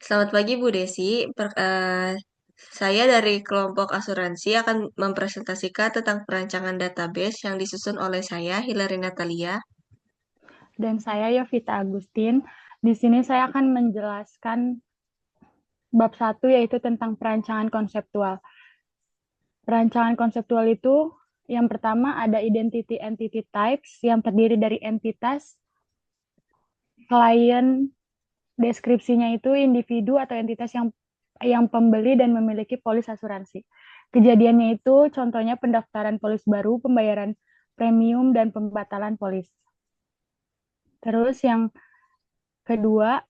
Selamat pagi Bu Desi. Saya dari kelompok asuransi akan mempresentasikan tentang perancangan database yang disusun oleh saya, Hilary Natalia. Dan saya Yovita Agustin. Di sini saya akan menjelaskan bab 1 yaitu tentang perancangan konseptual. Perancangan konseptual itu yang pertama ada identity entity types yang terdiri dari entitas, klien, deskripsinya itu individu atau entitas yang pembeli dan memiliki polis asuransi. Kejadiannya itu contohnya pendaftaran polis baru, pembayaran premium dan pembatalan polis. Terus yang kedua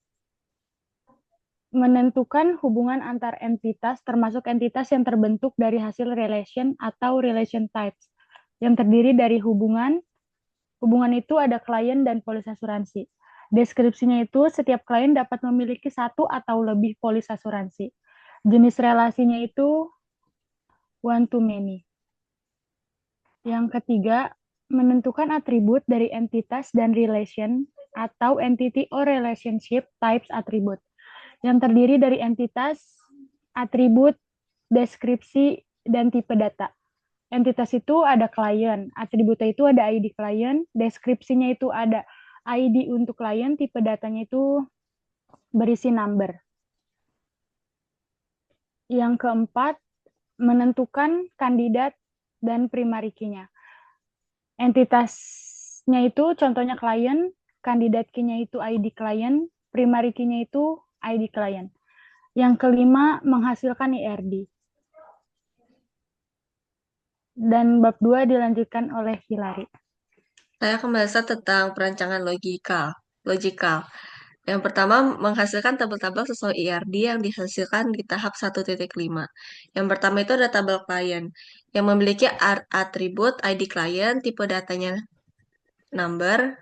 menentukan hubungan antar entitas, termasuk entitas yang terbentuk dari hasil relation atau relation types, yang terdiri dari hubungan. Hubungan itu ada klien dan polis asuransi. Deskripsinya itu setiap klien dapat memiliki satu atau lebih polis asuransi. Jenis relasinya itu one to many. Yang ketiga, menentukan atribut dari entitas dan relation atau entity or relationship types atribut yang terdiri dari entitas, atribut, deskripsi, dan tipe data. Entitas itu ada klien, atributnya itu ada ID klien, deskripsinya itu ada ID untuk klien, tipe datanya itu berisi number. Yang keempat, menentukan kandidat dan primary key-nya. Entitasnya itu contohnya klien, kandidat key-nya itu ID klien, primary key-nya itu ID klien. Yang kelima, menghasilkan IRD. Dan bab 2 dilanjutkan oleh Hilary. Saya akan membahas tentang perancangan logikal. Yang pertama, menghasilkan tabel-tabel sesuai IRD yang dihasilkan di tahap 1.5. Yang pertama itu ada tabel klien yang memiliki atribut ID klien, tipe datanya number,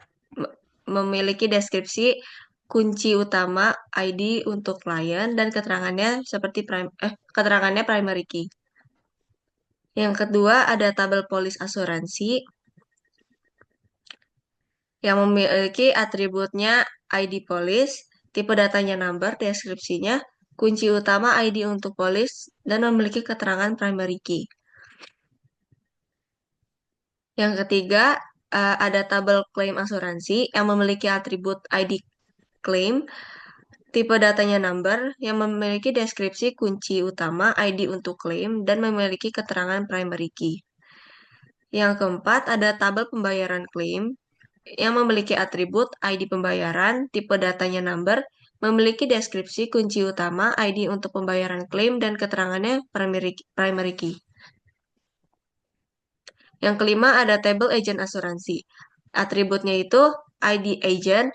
memiliki deskripsi kunci utama ID untuk klien dan keterangannya seperti keterangannya primary key. Yang kedua ada tabel polis asuransi yang memiliki atributnya ID polis, tipe datanya number, deskripsinya, kunci utama ID untuk polis, dan memiliki keterangan primary key. Yang ketiga, ada tabel klaim asuransi yang memiliki atribut ID claim, tipe datanya number, yang memiliki deskripsi kunci utama ID untuk klaim, dan memiliki keterangan primary key. Yang keempat, ada tabel pembayaran klaim yang memiliki atribut ID pembayaran, tipe datanya number, memiliki deskripsi kunci utama ID untuk pembayaran klaim, dan keterangannya primary key. Yang kelima ada tabel agent asuransi. Atributnya itu ID agent,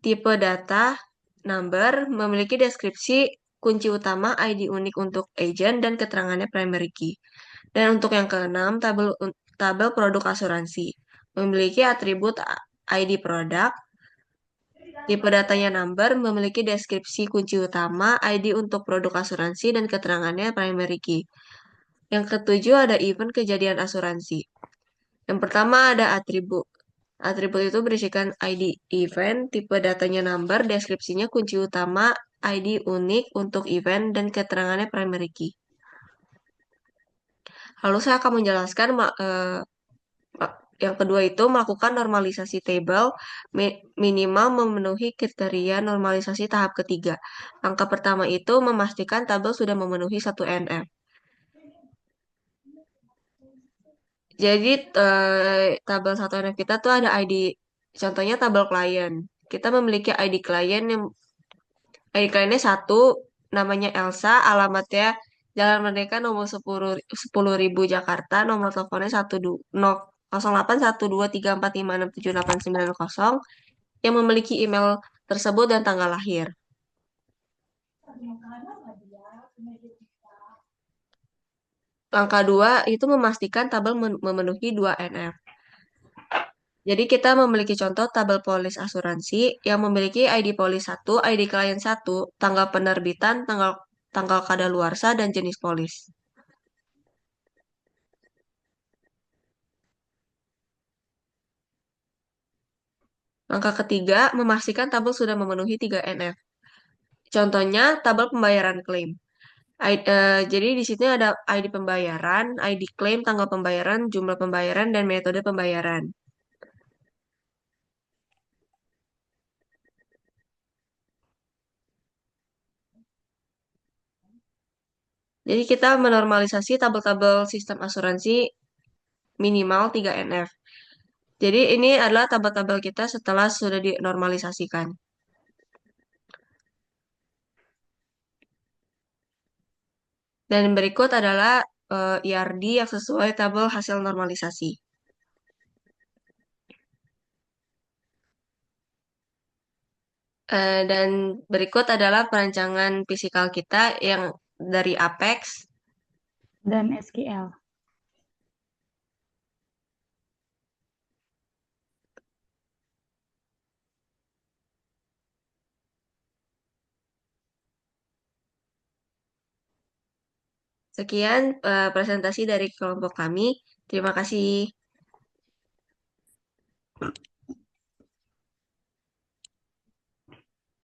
tipe data, number, memiliki deskripsi kunci utama ID unik untuk agent dan keterangannya primary key. Dan untuk yang keenam, tabel produk asuransi. Memiliki atribut ID produk, tipe datanya number, memiliki deskripsi kunci utama ID untuk produk asuransi dan keterangannya primary key. Yang ketujuh ada event kejadian asuransi. Yang pertama ada atribut. Atribut itu berisikan ID event, tipe datanya number, deskripsinya kunci utama, ID unik untuk event, dan keterangannya primary key. Lalu saya akan menjelaskan yang kedua itu melakukan normalisasi tabel minimal memenuhi kriteria normalisasi tahap ketiga. Langkah pertama itu memastikan tabel sudah memenuhi satu NF. Jadi tabel 1NF kita tuh ada ID, contohnya tabel klien. Kita memiliki ID klien yang ID kliennya satu, namanya Elsa, alamatnya Jalan Merdeka nomor 10.000 Jakarta, nomor teleponnya 081234567890 yang memiliki email tersebut dan tanggal lahir. Langkah 2 itu memastikan tabel memenuhi 2 NF. Jadi kita memiliki contoh tabel polis asuransi yang memiliki ID polis 1, ID klien 1, tanggal penerbitan, tanggal tanggal kadaluarsa, dan jenis polis. Langkah ketiga, memastikan tabel sudah memenuhi 3 NF. Contohnya tabel pembayaran klaim. Jadi di sini ada ID pembayaran, ID klaim, tanggal pembayaran, jumlah pembayaran, dan metode pembayaran. Jadi kita menormalisasi tabel-tabel sistem asuransi minimal 3NF. Jadi ini adalah tabel-tabel kita setelah sudah dinormalisasikan. Dan berikut adalah IRD yang sesuai tabel hasil normalisasi. Dan berikut adalah perancangan fisikal kita yang dari Apex. Dan SQL. Sekian presentasi dari kelompok kami. Terima kasih.